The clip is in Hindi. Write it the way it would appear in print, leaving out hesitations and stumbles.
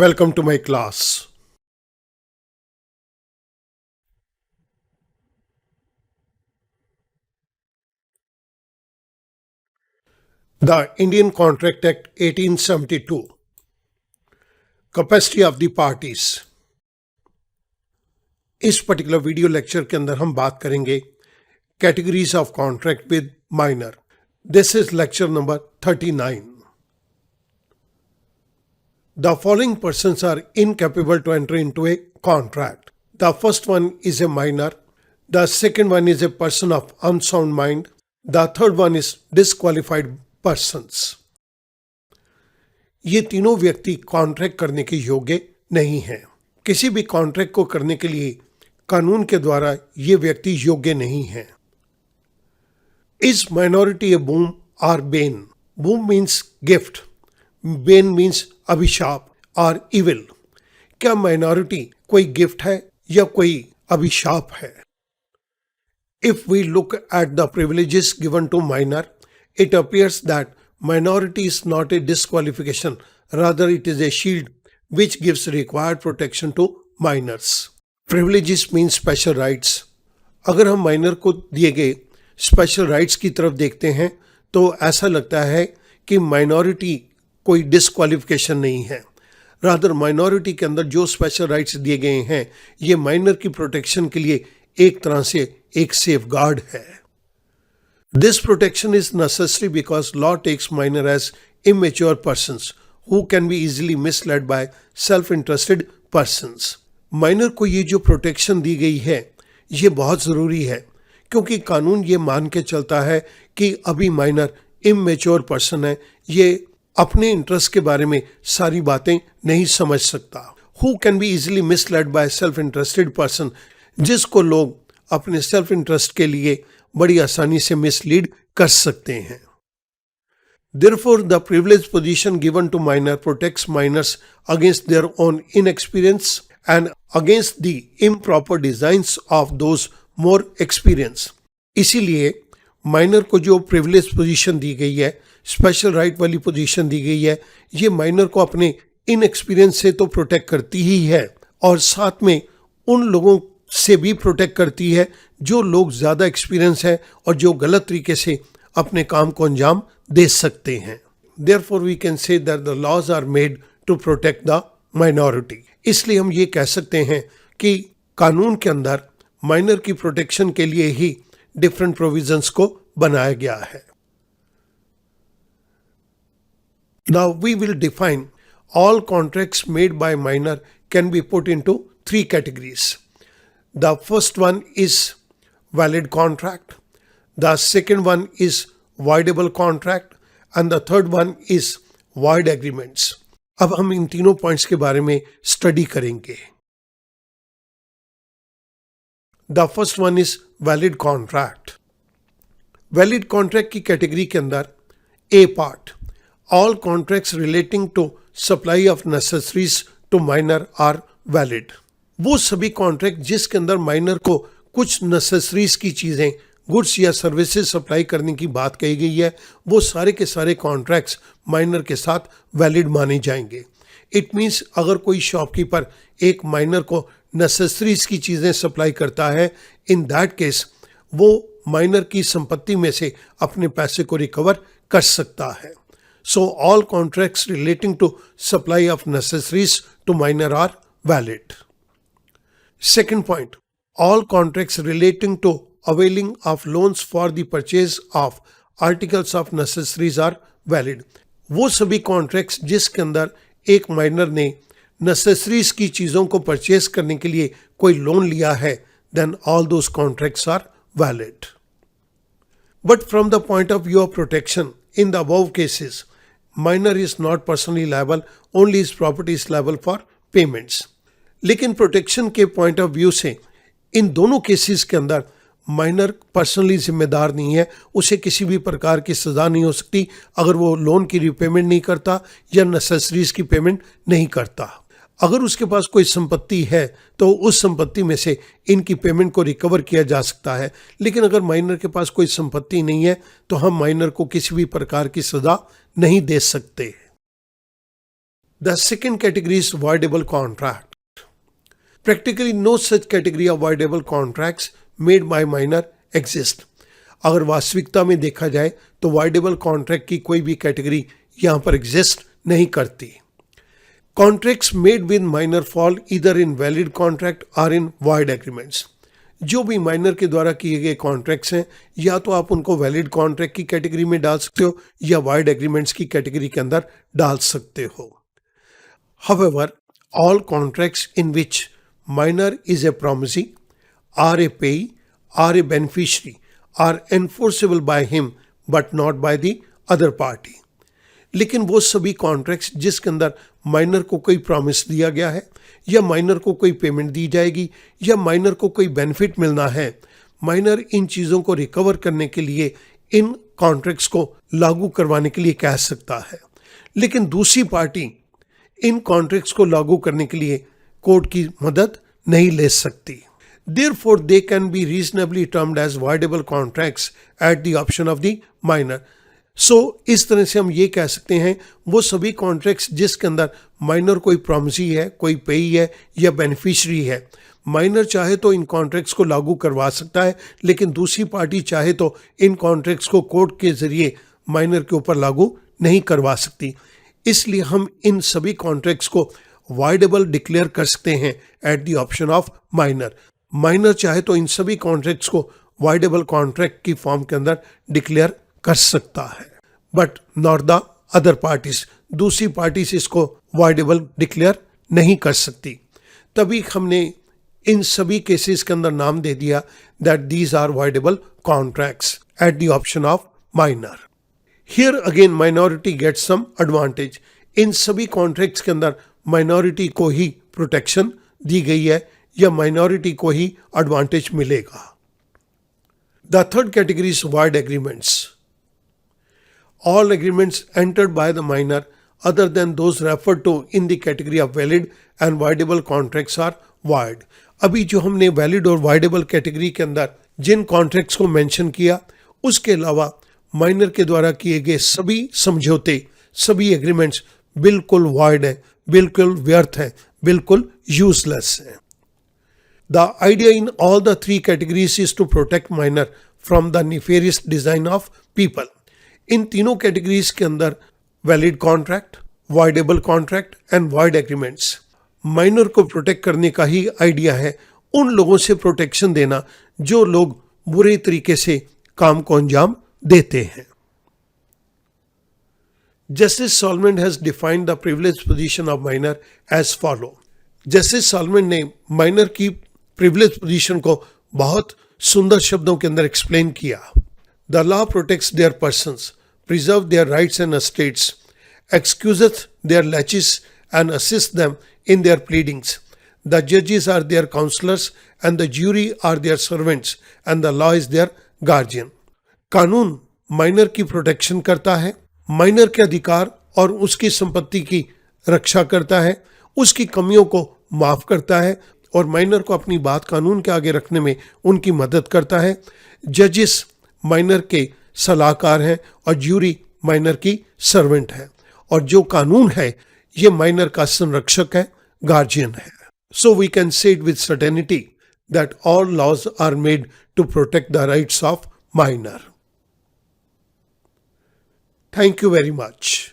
Welcome to my class. The Indian Contract Act 1872. Capacity of the parties. इस पर्टिकुलर वीडियो लेक्चर के अंदर हम बात करेंगे categories of contract with minor. This is lecture number 39. The following persons are incapable to enter into a contract. The first one is a minor. The second one is a person of unsound mind. The third one is disqualified persons. ये तीनों व्यक्ति कॉन्ट्रैक्ट करने के योग्य नहीं हैं. किसी भी कॉन्ट्रैक्ट को करने के लिए कानून के द्वारा ये व्यक्ति योग्य नहीं हैं. Is minority a boon or bane? Boon means gift. Bane means अभिशाप और इविल. क्या माइनॉरिटी कोई गिफ्ट है या कोई अभिशाप है? If we look at the privileges given to minor, it appears that minority is not a disqualification, rather it is a shield which gives required protection to minors. Privileges means special rights. अगर हम माइनर को दिए गए स्पेशल राइट्स की तरफ देखते हैं तो ऐसा लगता है कि माइनॉरिटी कोई डिस्क्वालिफिकेशन नहीं है. रादर माइनॉरिटी के अंदर जो स्पेशल राइट्स दिए गए हैं ये माइनर की प्रोटेक्शन के लिए एक तरह से एक सेफ गार्ड है. This protection is necessary because law takes minor as immature persons who can be easily misled by self interested persons. Minor को ये जो प्रोटेक्शन दी गई है ये बहुत ज़रूरी है क्योंकि कानून ये मान के चलता है कि अभी माइनर इमेच्योर पर्सन है, ये अपने इंटरेस्ट के बारे में सारी बातें नहीं समझ सकता. Who can be easily misled by self interested person, जिसको लोग अपने सेल्फ इंटरेस्ट के लिए बड़ी आसानी से मिसलीड कर सकते हैं. Therefore, the privileged position given to minor protects minors against their own inexperience and against the improper designs of those more experienced. इसीलिए माइनर को जो प्रिविलेज पोजीशन दी गई है, स्पेशल राइट वाली पोजीशन दी गई है, ये माइनर को अपने इनएक्सपीरियंस से तो प्रोटेक्ट करती ही है और साथ में उन लोगों से भी प्रोटेक्ट करती है जो लोग ज़्यादा एक्सपीरियंस है और जो गलत तरीके से अपने काम को अंजाम दे सकते हैं. Therefore we can say that the laws are made to protect the minority. इसलिए हम ये कह सकते हैं कि कानून के अंदर माइनर की प्रोटेक्शन के लिए ही डिफरेंट प्रोविजंस को बनाया गया है. Now we will define all contracts made by minor can be put into three categories. The first one is valid contract. The second one is voidable contract and the third one is void agreements. अब हम इन तीनों पॉइंट्स के बारे में स्टडी करेंगे. The first one is valid contract. Valid contract की कैटेगरी के अंदर A part, all contracts relating to supply of necessaries to minor are valid. वो सभी कॉन्ट्रैक्ट जिसके अंदर माइनर को कुछ नेसेसरीज की चीज़ें, गुड्स या सर्विसेज सप्लाई करने की बात कही गई है, वो सारे के सारे कॉन्ट्रैक्ट्स माइनर के साथ वैलिड माने जाएंगे. इट मीन्स अगर कोई शॉपकीपर एक माइनर को नेसेसरीज की चीज़ें सप्लाई करता है, इन दैट केस वो माइनर की संपत्ति में से अपने पैसे को रिकवर कर सकता है. So all contracts relating to supply of necessaries to minor are valid. Second point, all contracts relating to availing of loans for the purchase of articles of necessaries are valid. वो सभी कॉन्ट्रैक्ट्स जिसके अंदर एक माइनर ने नेसेसरीज की चीज़ों को परचेज करने के लिए कोई लोन लिया है, then all those contracts are valid. But from the point of view of protection, in the above cases, minor is not personally liable, only his property is liable for payments. लेकिन प्रोटेक्शन के पॉइंट ऑफ व्यू से इन दोनों केसेस के अंदर माइनर पर्सनली जिम्मेदार नहीं है, उसे किसी भी प्रकार की सज़ा नहीं हो सकती अगर वो लोन की रिपेमेंट नहीं करता या नेसेसरीज की पेमेंट नहीं करता. अगर उसके पास कोई संपत्ति है तो उस संपत्ति में से इनकी पेमेंट को रिकवर किया जा सकता है, लेकिन अगर माइनर के पास कोई संपत्ति नहीं है तो हम माइनर को किसी भी प्रकार की सज़ा नहीं दे सकते. The second category is voidable contract. Practically no such category of voidable contracts made by minor exist. अगर वास्तविकता में देखा जाए तो voidable contract की कोई भी कैटेगरी यहाँ पर एग्जिस्ट नहीं करती. Contracts made with minor fall either in valid contract or in void agreements. जो भी माइनर के द्वारा किए गए कॉन्ट्रैक्ट्स हैं या तो आप उनको वैलिड कॉन्ट्रैक्ट की कैटेगरी में डाल सकते हो या वाइड एग्रीमेंट्स की कैटेगरी के अंदर डाल सकते हो. However, all contracts in which minor is a promisee, are a payee, are a beneficiary, are enforceable by him but not by the other party. लेकिन वो सभी कॉन्ट्रैक्ट्स जिसके अंदर माइनर को कोई प्रॉमिस दिया गया है या माइनर को कोई पेमेंट दी जाएगी या माइनर को कोई बेनिफिट मिलना है, माइनर इन चीज़ों को रिकवर करने के लिए इन कॉन्ट्रैक्ट्स को लागू करवाने के लिए कह सकता है. लेकिन दूसरी पार्टी इन कॉन्ट्रैक्ट्स को लागू करने के लिए कोर्ट की मदद नहीं ले सकती. Therefore, they can be reasonably termed as voidable contracts at the option of the minor. So, इस तरह से हम ये कह सकते हैं वो सभी कॉन्ट्रैक्ट्स जिसके अंदर माइनर कोई प्रॉमिसी है, कोई पेई है या बेनिफिशरी है, माइनर चाहे तो इन कॉन्ट्रैक्ट्स को लागू करवा सकता है, लेकिन दूसरी पार्टी चाहे तो इन कॉन्ट्रैक्ट्स को कोर्ट के जरिए माइनर के ऊपर लागू नहीं करवा सकती. इसलिए हम इन सभी कॉन्ट्रैक्ट्स को वाइडेबल डिक्लेयर कर सकते हैं eight the option of minor. Minor चाहे तो इन सभी कॉन्ट्रैक्ट्स को वाइडेबल कॉन्ट्रैक्ट की फॉर्म के अंदर डिक्लेयर कर सकता है, but not the other parties. दूसरी पार्टीज इसको वाइडेबल डिक्लेयर नहीं कर सकती. तभी हमने इन सभी केसेस के अंदर नाम दे दिया that these are voidable contracts at the option of minor. Here again minority gets some advantage. इन सभी कॉन्ट्रैक्ट्स के अंदर माइनॉरिटी को ही प्रोटेक्शन दी गई है या माइनॉरिटी को ही एडवांटेज मिलेगा. The third category is void agreements. All agreements entered by the minor other than those referred to in the category of valid and voidable contracts are void. अभी जो हमने वैलिड और वाइडेबल कैटेगरी के अंदर जिन कॉन्ट्रैक्ट्स को मेंशन किया उसके अलावा माइनर के द्वारा किए गए सभी समझौते, सभी एग्रीमेंट्स बिल्कुल वाइड हैं, बिल्कुल व्यर्थ हैं, बिल्कुल यूजलेस हैं. The idea in all the three categories is to protect minor from the nefarious design of people. इन तीनों कैटेगरीज के अंदर valid contract, voidable contract and void agreements, minor को प्रोटेक्ट करने का ही आइडिया है. उन लोगों से प्रोटेक्शन देना जो लोग बुरे तरीके से काम को अंजाम देते हैं. Justice Salmond has defined the privilege position of minor as follow. Justice Salmond ने माइनर की प्रिविलेज पोजीशन को बहुत सुंदर शब्दों के अंदर एक्सप्लेन किया. The law protects their persons, preserves their rights and estates, excuseth their laches and assists them in their pleadings. The judges are their counselors and the jury are their servants and the law is their guardian. कानून माइनर की प्रोटेक्शन करता है, माइनर के अधिकार और उसकी संपत्ति की रक्षा करता है, उसकी कमियों को माफ करता है और माइनर को अपनी बात कानून के आगे रखने में उनकी मदद करता है. जजेस माइनर के सलाहकार हैं और ज्यूरी माइनर की सर्वेंट है और जो कानून है ये माइनर का संरक्षक है, गार्जियन है. So we can say it with certainty that all laws are made to protect the rights of minor. Thank you very much.